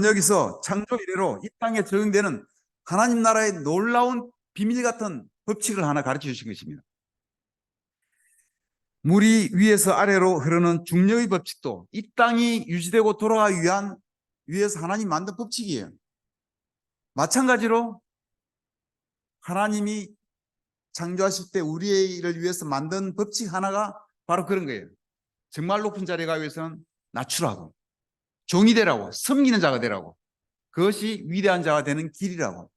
여기서 창조 이래로 이 땅에 적용되는 하나님 나라의 놀라운 비밀 같은 법칙을 하나 가르쳐 주신 것입니다. 물이 위에서 아래로 흐르는 중력의 법칙도 이 땅이 유지되고 돌아가기 위한 위에서 하나님 만든 법칙이에요. 마찬가지로 하나님이 창조하실 때 우리를 위해서 만든 법칙 하나가 바로 그런 거예요. 정말 높은 자리에 가기 위해서는 낮추라고, 종이 되라고, 섬기는 자가 되라고, 그것이 위대한 자가 되는 길이라고.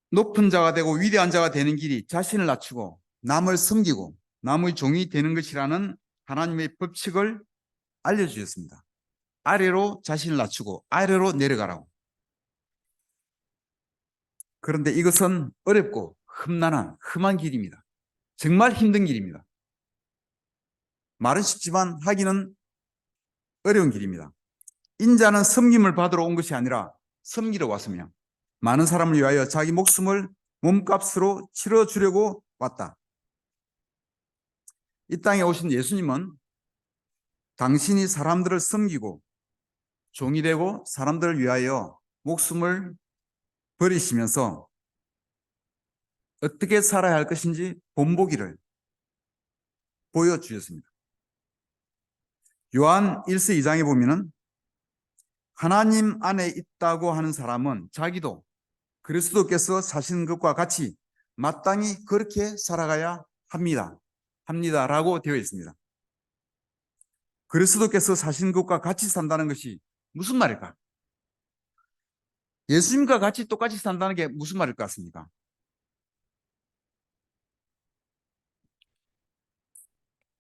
높은 자가 되고 위대한 자가 되는 길이 자신을 낮추고 남을 섬기고 남의 종이 되는 것이라는 하나님의 법칙을 알려주셨습니다. 아래로 자신을 낮추고 아래로 내려가라고. 그런데 이것은 어렵고 험한 길입니다. 정말 힘든 길입니다. 말은 쉽지만 하기는 어려운 길입니다. 인자는 섬김을 받으러 온 것이 아니라 섬기러 왔으며 많은 사람을 위하여 자기 목숨을 몸값으로 치러주려고 왔다. 이 땅에 오신 예수님은 당신이 사람들을 섬기고 종이 되고 사람들을 위하여 목숨을 버리시면서 어떻게 살아야 할 것인지 본보기를 보여주셨습니다. 요한 1서 2장에 보면은 하나님 안에 있다고 하는 사람은 자기도 그리스도께서 사신 것과 같이 마땅히 그렇게 살아가야 합니다라고 되어 있습니다. 그리스도께서 사신 것과 같이 산다는 것이 무슨 말일까? 예수님과 같이 똑같이 산다는 게 무슨 말일 것 같습니까?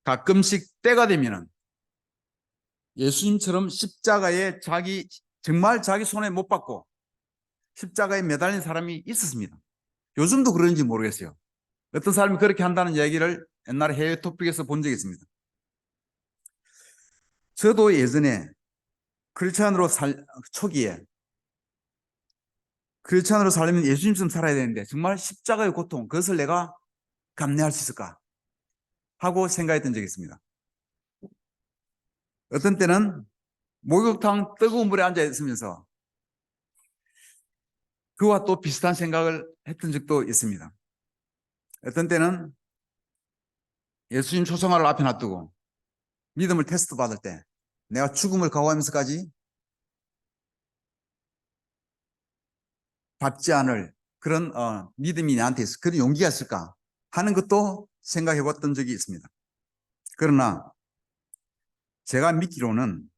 가끔씩 때가 되면은 예수님처럼 십자가에 정말 자기 손에 못 박고 십자가에 매달린 사람이 있었습니다. 요즘도 그런지 모르겠어요. 어떤 사람이 그렇게 한다는 얘기를 옛날에 해외 토픽에서 본 적이 있습니다. 저도 예전에 초기에 크리스찬으로 살려면 예수님처럼 살아야 되는데 정말 십자가의 고통, 그것을 내가 감내할 수 있을까 하고 생각했던 적이 있습니다. 어떤 때는 목욕탕 뜨거운 물에 앉아 있으면서 그와 또 비슷한 생각을 했던 적도 있습니다. 어떤 때는 예수님 초상화를 앞에 놔두고 믿음을 테스트 받을 때 내가 죽음을 각오하면서까지 받지 않을 그런 믿음이 나한테 있어, 그런 용기가 있을까 하는 것도 생각해 봤던 적이 있습니다. 그러나 제가 믿기로는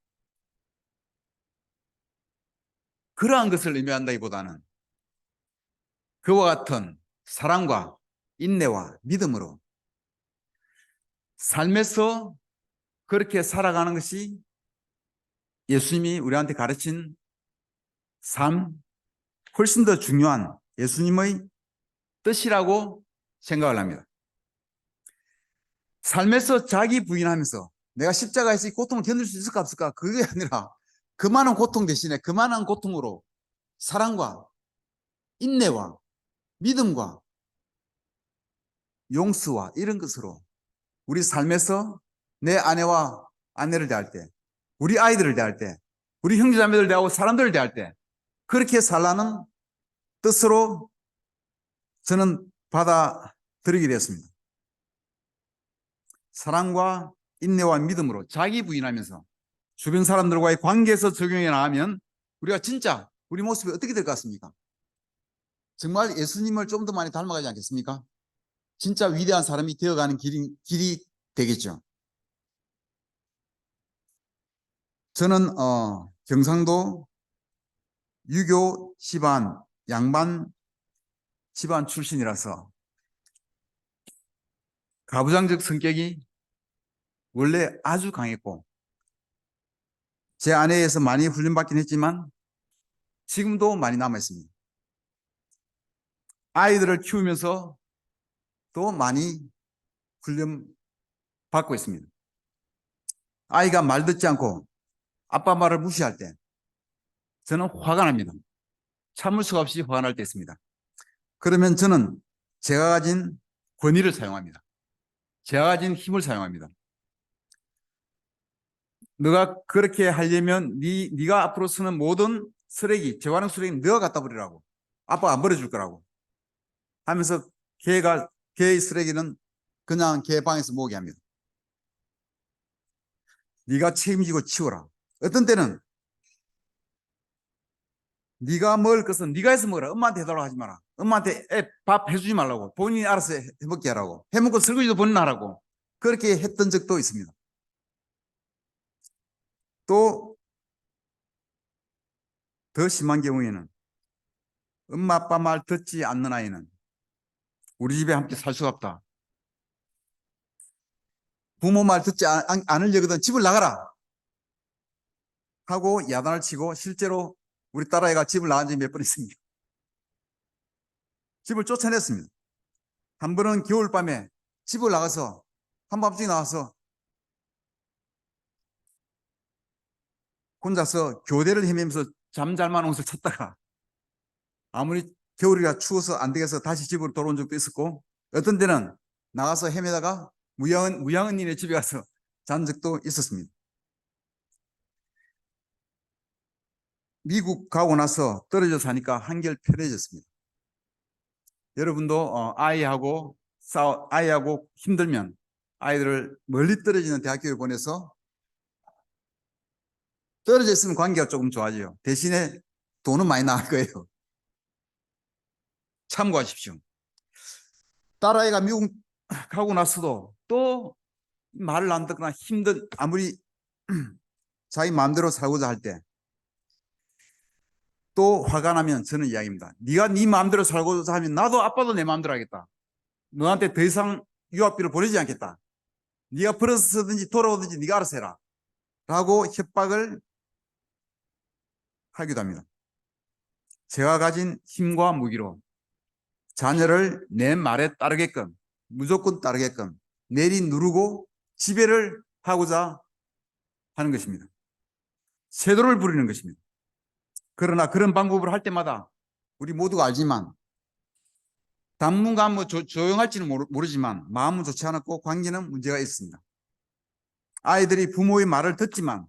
그러한 것을 의미한다기보다는 그와 같은 사랑과 인내와 믿음으로 삶에서 그렇게 살아가는 것이 예수님이 우리한테 가르친 삶, 훨씬 더 중요한 예수님의 뜻이라고 생각을 합니다. 삶에서 자기 부인하면서 내가 십자가에서 이 고통을 견딜 수 있을까 없을까, 그게 아니라 그 많은 고통 대신에 그 많은 고통으로 사랑과 인내와 믿음과 용서와 이런 것으로 우리 삶에서 내 아내와 아내를 대할 때, 우리 아이들을 대할 때, 우리 형제자매들 대하고 사람들을 대할 때 그렇게 살라는 뜻으로 저는 받아들이게 되었습니다. 사랑과 인내와 믿음으로 자기 부인하면서 주변 사람들과의 관계에서 적용해 나가면 우리가 진짜 우리 모습이 어떻게 될 것 같습니까? 정말 예수님을 좀 더 많이 닮아가지 않겠습니까? 진짜 위대한 사람이 되어가는 길이 되겠죠. 저는 경상도 유교 집안, 양반 집안 출신이라서 가부장적 성격이 원래 아주 강했고 제 아내에서 많이 훈련받긴 했지만 지금도 많이 남아있습니다. 아이들을 키우면서 또 많이 훈련받고 있습니다. 아이가 말 듣지 않고 아빠 말을 무시할 때 저는 화가 납니다. 참을 수가 없이 화가 날 때 있습니다. 그러면 저는 제가 가진 권위를 사용합니다. 제가 가진 힘을 사용합니다. 너가 그렇게 하려면 네가 앞으로 쓰는 모든 쓰레기, 재활용 쓰레기 너가 갖다 버리라고. 아빠가 안 버려줄 거라고 하면서 걔의 쓰레기는 그냥 걔 방에서 모으게 합니다. 네가 책임지고 치워라. 어떤 때는 네가 먹을 것은 네가 해서 먹어라. 엄마한테 해달라고 하지 마라. 엄마한테 밥 해주지 말라고. 본인이 알아서 해먹게 하라고. 해먹고 설거지도 본인 하라고. 그렇게 했던 적도 있습니다. 또 더 심한 경우에는 엄마 아빠 말 듣지 않는 아이는 우리 집에 함께 살 수가 없다. 부모 말 듣지 않으려거든 집을 나가라 하고 야단을 치고 실제로 우리 딸아이가 집을 나간 적이 몇 번 있습니다. 집을 쫓아냈습니다. 한 번은 겨울밤에 집을 나가서 한밤중에 나와서 혼자서 교대를 헤매면서 잠잘만 옷을 찾다가 아무리 겨울이라 추워서 안 되겠어 다시 집으로 돌아온 적도 있었고 어떤 때는 나가서 헤매다가 무양언니네 집에 가서 잔 적도 있었습니다. 미국 가고 나서 떨어져 사니까 한결 편해졌습니다. 여러분도 아이하고 힘들면 아이들을 멀리 떨어지는 대학교에 보내서 떨어져 있으면 관계가 조금 좋아져요. 대신에 돈은 많이 나갈 거예요. 참고하십시오. 딸아이가 미국 가고 나서도 또 말을 안 듣거나 아무리 자기 마음대로 살고자 할 때 또 화가 나면 저는 이야기입니다. 네가 네 마음대로 살고자 하면 나도 아빠도 내 마음대로 하겠다. 너한테 더 이상 유학비를 보내지 않겠다. 네가 벌어서 쓰든지 돌아오든지 네가 알아서 해라. 라고 협박을 하기도 합니다. 제가 가진 힘과 무기로 자녀를 내 말에 따르게끔 무조건 따르게끔 내리누르고 지배를 하고자 하는 것입니다. 세도를 부리는 것입니다. 그러나 그런 방법을 할 때마다 우리 모두가 알지만 당분간 조용할지는 모르지만 마음은 좋지 않았고 관계는 문제가 있습니다. 아이들이 부모의 말을 듣지만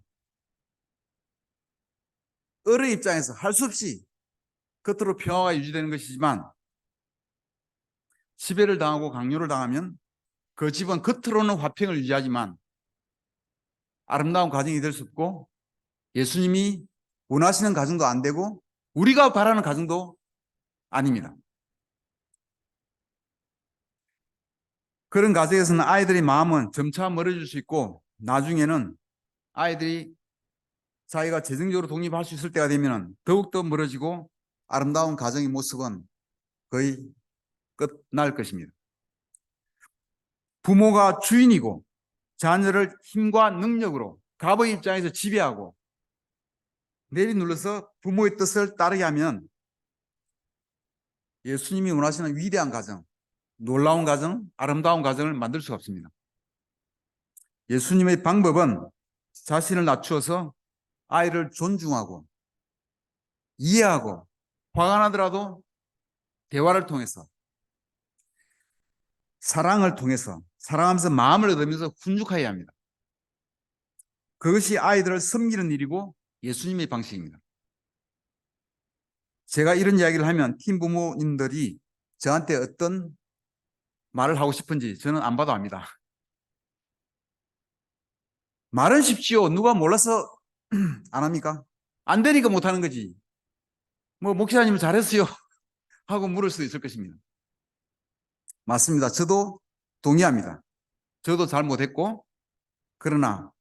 어른 입장에서 할 수 없이 겉으로 평화가 유지되는 것이지만 지배를 당하고 강요를 당하면 그 집은 겉으로는 화평을 유지하지만 아름다운 가정이 될 수 없고 예수님이 원하시는 가정도 안 되고 우리가 바라는 가정도 아닙니다. 그런 가정에서는 아이들의 마음은 점차 멀어질 수 있고 나중에는 아이들이 자기가 재정적으로 독립할 수 있을 때가 되면 더욱더 멀어지고 아름다운 가정의 모습은 거의 끝날 것입니다. 부모가 주인이고 자녀를 힘과 능력으로 갑의 입장에서 지배하고 내리눌러서 부모의 뜻을 따르게 하면 예수님이 원하시는 위대한 가정, 놀라운 가정, 아름다운 가정을 만들 수가 없습니다. 예수님의 방법은 자신을 낮추어서 아이를 존중하고 이해하고 화가 나더라도 대화를 통해서 사랑을 통해서 사랑하면서 마음을 얻으면서 훈육해야 합니다. 그것이 아이들을 섬기는 일이고 예수님의 방식입니다. 제가 이런 이야기를 하면 팀 부모님들이 저한테 어떤 말을 하고 싶은지 저는 안 봐도 압니다. 말은 쉽지요. 누가 몰라서 안 합니까? 안 되니까 못하는 거지. 뭐 목사님 잘했어요 하고 물을 수도 있을 것입니다. 맞습니다. 저도 동의합니다. 저도 잘못했고 그러나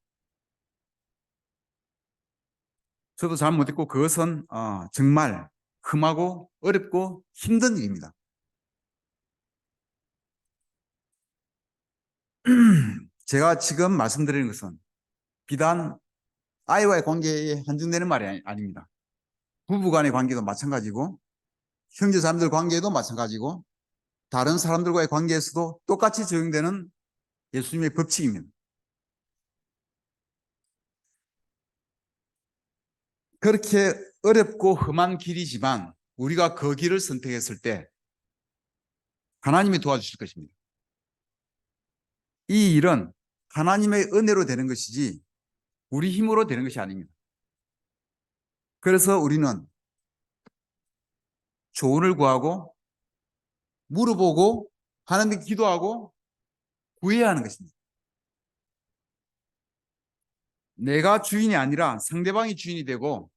저도 잘못했고 그것은 정말 험하고 어렵고 힘든 일입니다. 제가 지금 말씀드리는 것은 비단 아이와의 관계에 한정되는 말이 아닙니다. 부부 간의 관계도 마찬가지고 형제 자매들 관계도 마찬가지고 다른 사람들과의 관계에서도 똑같이 적용되는 예수님의 법칙입니다. 그렇게 어렵고 험한 길이지만 우리가 그 길을 선택했을 때 하나님이 도와주실 것입니다. 이 일은 하나님의 은혜로 되는 것이지 우리 힘으로 되는 것이 아닙니다. 그래서 우리는 조언을 구하고 물어보고 하나님께 기도하고 구해야 하는 것입니다. 내가 주인이 아니라 상대방이 주인이 되고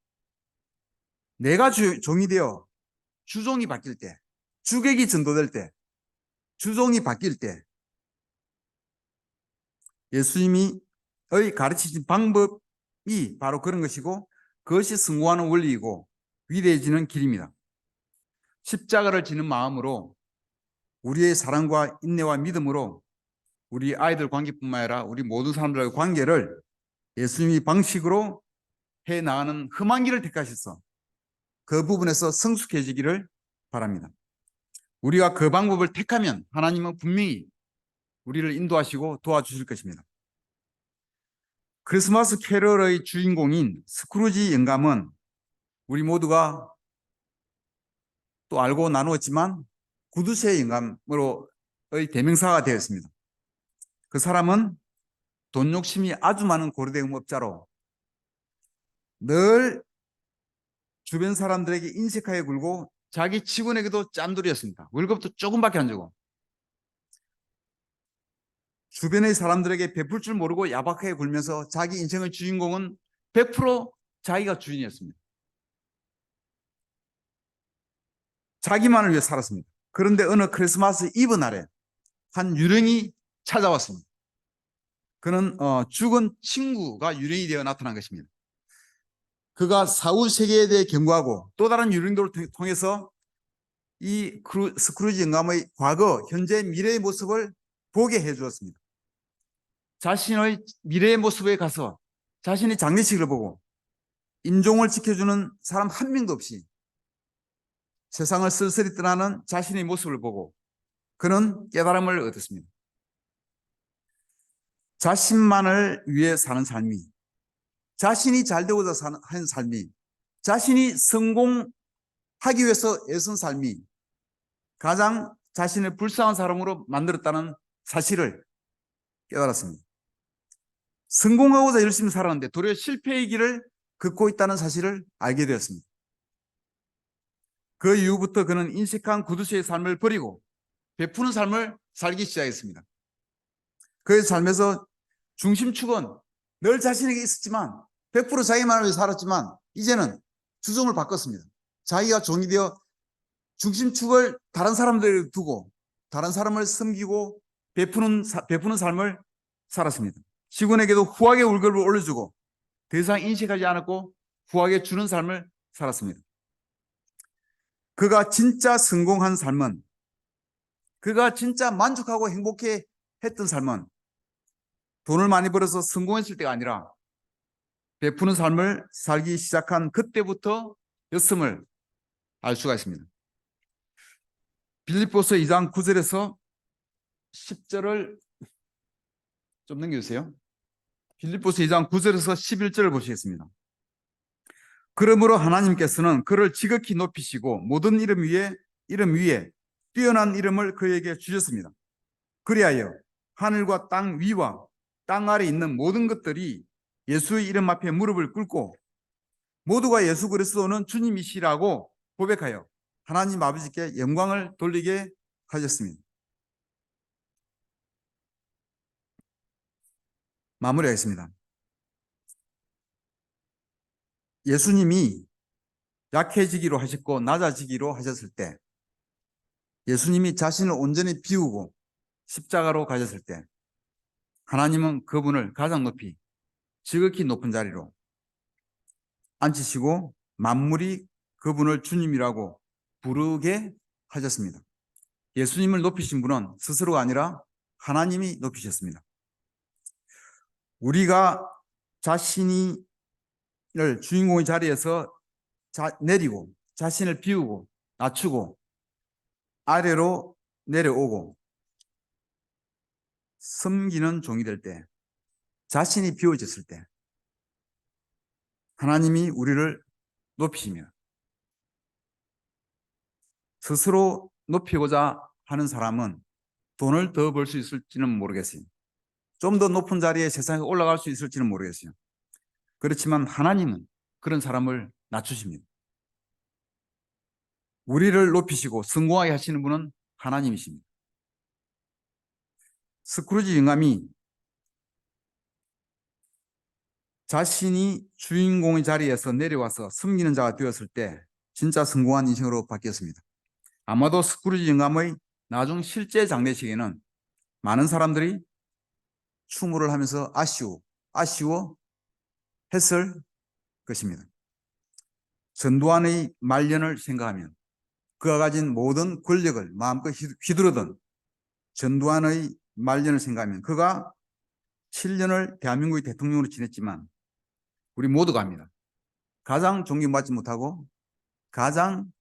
내가 종이 되어 주종이 바뀔 때, 주객이 전도될 때, 주종이 바뀔 때 예수님이 가르치신 방법이 바로 그런 것이고 그것이 성공하는 원리이고 위대해지는 길입니다. 십자가를 지는 마음으로 우리의 사랑과 인내와 믿음으로 우리 아이들 관계뿐만 아니라 우리 모든 사람들과의 관계를 예수님이 방식으로 해나가는 험한 길을 택하셔서 그 부분에서 성숙해지기를 바랍니다. 우리가 그 방법을 택하면 하나님은 분명히 우리를 인도하시고 도와주실 것입니다. 크리스마스 캐럴의 주인공인 스크루지 영감은 우리 모두가 또 알고 나누었지만 구두쇠 영감으로의 대명사가 되었습니다. 그 사람은 돈 욕심이 아주 많은 고리대금업자로 늘 주변 사람들에게 인색하게 굴고 자기 직원에게도 짠돌이었습니다. 월급도 조금밖에 안 주고 주변의 사람들에게 베풀 줄 모르고 야박하게 굴면서 자기 인생의 주인공은 100% 자기가 주인이었습니다. 자기만을 위해 살았습니다. 그런데 어느 크리스마스 이브 날에 한 유령이 찾아왔습니다. 그는 죽은 친구가 유령이 되어 나타난 것입니다. 그가 사후 세계에 대해 경고하고 또 다른 유령들을 통해서 이 스크루지 영감의 과거, 현재, 미래의 모습을 보게 해주었습니다. 자신의 미래의 모습에 가서 자신의 장례식을 보고 인종을 지켜주는 사람 한 명도 없이 세상을 쓸쓸히 떠나는 자신의 모습을 보고 그는 깨달음을 얻었습니다. 자신만을 위해 사는 삶이, 자신이 잘 되고자 하는 삶이, 자신이 성공하기 위해서 애쓴 삶이 가장 자신을 불쌍한 사람으로 만들었다는 사실을 깨달았습니다. 성공하고자 열심히 살았는데 도리어 실패의 길을 걷고 있다는 사실을 알게 되었습니다. 그 이후부터 그는 인색한 구두쇠의 삶을 버리고 베푸는 삶을 살기 시작했습니다. 그의 삶에서 중심축은 늘 자신에게 있었지만 100% 자기만을 위해 살았지만 이제는 주종을 바꿨습니다. 자기가 종이 되어 중심축을 다른 사람들에게 두고 다른 사람을 섬기고 베푸는 삶을 살았습니다. 직원에게도 후하게 월급을 올려주고 더 이상 인식하지 않았고 후하게 주는 삶을 살았습니다. 그가 진짜 성공한 삶은, 그가 진짜 만족하고 행복해 했던 삶은 돈을 많이 벌어서 성공했을 때가 아니라 베푸는 삶을 살기 시작한 그때부터 였음을 알 수가 있습니다. 빌립보서 2장 9절에서 10절을 좀 넘겨주세요. 빌립보서 2장 9절에서 11절을 보시겠습니다. 그러므로 하나님께서는 그를 지극히 높이시고 모든 이름 위에 뛰어난 이름을 그에게 주셨습니다. 그리하여 하늘과 땅 위와 땅 아래 있는 모든 것들이 예수의 이름 앞에 무릎을 꿇고 모두가 예수 그리스도는 주님이시라고 고백하여 하나님 아버지께 영광을 돌리게 하셨습니다. 마무리하겠습니다. 예수님이 약해지기로 하셨고 낮아지기로 하셨을 때, 예수님이 자신을 온전히 비우고 십자가로 가셨을 때 하나님은 그분을 가장 높이 지극히 높은 자리로 앉히시고 만물이 그분을 주님이라고 부르게 하셨습니다. 예수님을 높이신 분은 스스로가 아니라 하나님이 높이셨습니다. 우리가 자신을 주인공의 자리에서 내리고 자신을 비우고 낮추고 아래로 내려오고 섬기는 종이 될 때, 자신이 비워졌을 때 하나님이 우리를 높이시며 스스로 높이고자 하는 사람은 돈을 더 벌 수 있을지는 모르겠어요. 좀 더 높은 자리에 세상에 올라갈 수 있을지는 모르겠어요. 그렇지만 하나님은 그런 사람을 낮추십니다. 우리를 높이시고 성공하게 하시는 분은 하나님이십니다. 스크루지 영감이 자신이 주인공의 자리에서 내려와서 섬기는 자가 되었을 때 진짜 성공한 인생으로 바뀌었습니다. 아마도 스크루지 영감의 나중 실제 장례식에는 많은 사람들이 추모를 하면서 아쉬워 했을 것입니다. 전두환의 말년을 생각하면 그가 가진 모든 권력을 마음껏 휘두르던 전두환의 말년을 생각하면 그가 7년을 대한민국의 대통령으로 지냈지만 우리 모두가 압니다. 가장 존경받지 못하고 가장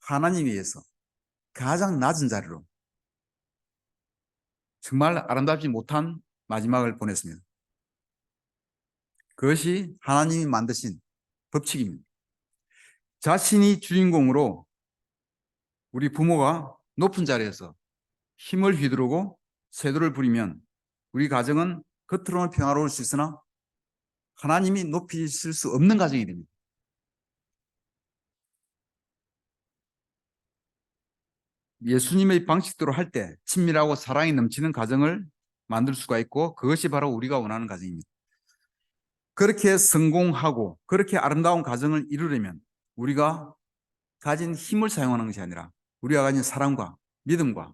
하나님에 의해서 가장 낮은 자리로 정말 아름답지 못한 마지막을 보냈습니다. 그것이 하나님이 만드신 법칙입니다. 자신이 주인공으로 우리 부모가 높은 자리에서 힘을 휘두르고 쇄도를 부리면 우리 가정은 겉으로는 평화로울 수 있으나 하나님이 높이실 수 없는 가정이 됩니다. 예수님의 방식대로 할 때 친밀하고 사랑이 넘치는 가정을 만들 수가 있고 그것이 바로 우리가 원하는 가정입니다. 그렇게 성공하고 그렇게 아름다운 가정을 이루려면 우리가 가진 힘을 사용하는 것이 아니라 우리가 가진 사랑과 믿음과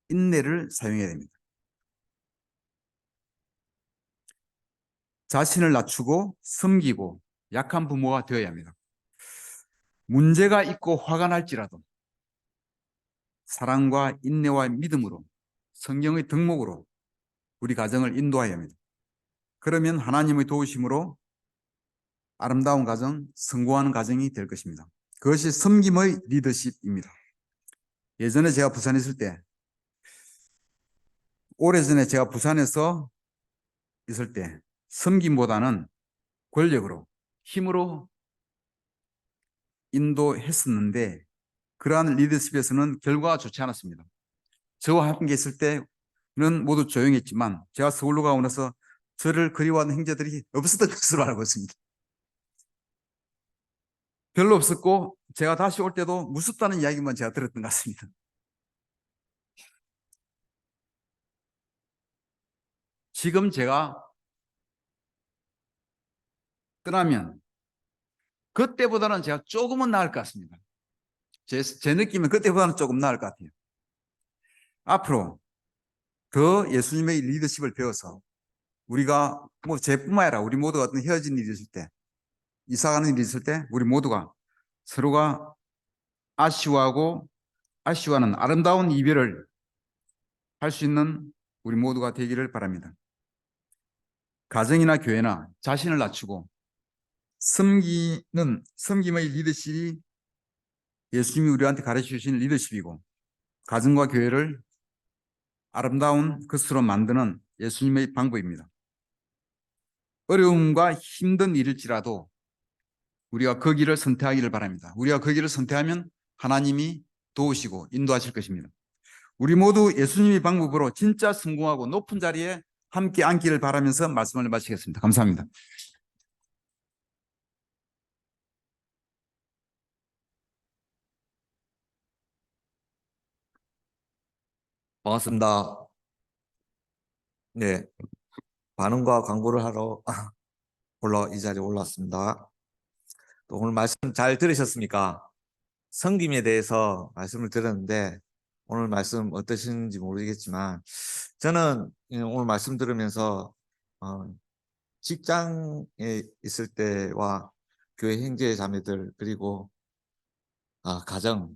인내를 사용해야 됩니다. 자신을 낮추고 섬기고 약한 부모가 되어야 합니다. 문제가 있고 화가 날지라도 사랑과 인내와 믿음으로 성경의 덕목으로 우리 가정을 인도해야 합니다. 그러면 하나님의 도우심으로 아름다운 가정, 성공하는 가정이 될 것입니다. 그것이 섬김의 리더십입니다. 예전에 제가 부산에 있을 때, 오래전에 제가 부산에서 있을 때 섬김보다는 권력으로, 힘으로 인도했었는데 그러한 리더십에서는 결과가 좋지 않았습니다. 저와 함께 있을 때는 모두 조용했지만 제가 서울로 가고 나서 저를 그리워하는 형제들이 없었던 것으로 알고 있습니다. 별로 없었고 제가 다시 올 때도 무섭다는 이야기만 제가 들었던 것 같습니다. 지금 제가 떠나면 그때보다는 제가 조금은 나을 것 같습니다. 제 느낌은 그때보다는 조금 나을 것 같아요. 앞으로 더 예수님의 리더십을 배워서 우리가 뭐 제뿐만 아니라 우리 모두가 어떤 헤어진 일이 있을 때 이사가는 일이 있을 때 우리 모두가 서로가 아쉬워하는 아름다운 이별을 할 수 있는 우리 모두가 되기를 바랍니다. 가정이나 교회나 자신을 낮추고 섬김의 리더십이 예수님이 우리한테 가르쳐 주신 리더십이고 가정과 교회를 아름다운 것으로 만드는 예수님의 방법입니다. 어려움과 힘든 일일지라도 우리가 그 길을 선택하기를 바랍니다. 우리가 그 길을 선택하면 하나님이 도우시고 인도하실 것입니다. 우리 모두 예수님의 방법으로 진짜 성공하고 높은 자리에 함께 앉기를 바라면서 말씀을 마치겠습니다. 감사합니다. 반갑습니다. 네, 반응과 광고를 하러 이 자리에 올랐습니다. 또 오늘 말씀 잘 들으셨습니까? 섬김에 대해서 말씀을 들었는데 오늘 말씀 어떠신지 모르겠지만 저는 오늘 말씀 들으면서 직장에 있을 때와 교회 형제 자매들 그리고 가정